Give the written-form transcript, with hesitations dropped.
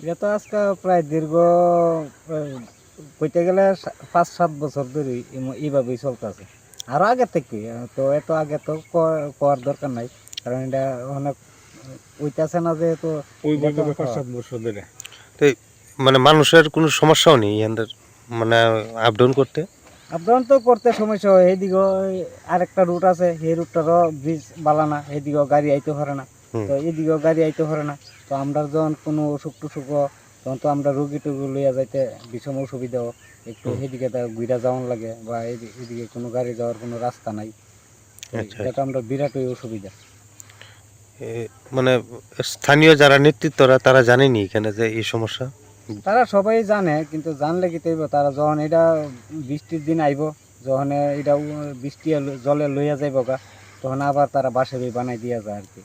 এটা তো আজকে প্রায় দীর্ঘ আহ, কইতে গেলে 5-7 বছর ধরে এইভাবেই চলতেছে। আরো আগে থেকে তো এত আগে তো করার দরকার নাই, কারণ এটা অনেক ওইটাছে না যেহেতু এটা তো 5-7 বছর ধরে। তো মানে মানুষের কোনো সমস্যাও নেই এখানটার মানে আপ ডাউন করতে। আপডাউন তো করতে সমস্যা হয়। এইদিকে আরেকটা রুট আছে, সেই রুটটারও ব্রিজ বালানা, এইদিকেও গাড়ি আইতে পারে না, হুম। তো এইদিকেও গাড়ি আইতে পারে না। তো আমরা যখন কোনো অসুখ টুসুখ তখন তো আমরা রুগী টুগি লইয়া যাইতে ভীষণ অসুবিধাও, একটু হুম। সেদিকে ঘুরা যাওয়ান লাগে, বা এদিকে কোনো গাড়ি যাওয়ার কোনো রাস্তা নাই। তো আচ্ছা, এটা তো আমরা বিরাটই অসুবিধা। এ, মানে স্থানীয় যারা নেতৃত্বরা তারা জানেনি এখানে যে এই সমস্যা। তারা সবাই জানে, কিন্তু জানলে কি তৈব, তারা যখন এটা বৃষ্টির দিন আইব, যখন এটা বৃষ্টি জলে লইয়া যাইব গা, তখন আবার তারা বাসা বানাই দিয়া যায় আর কি।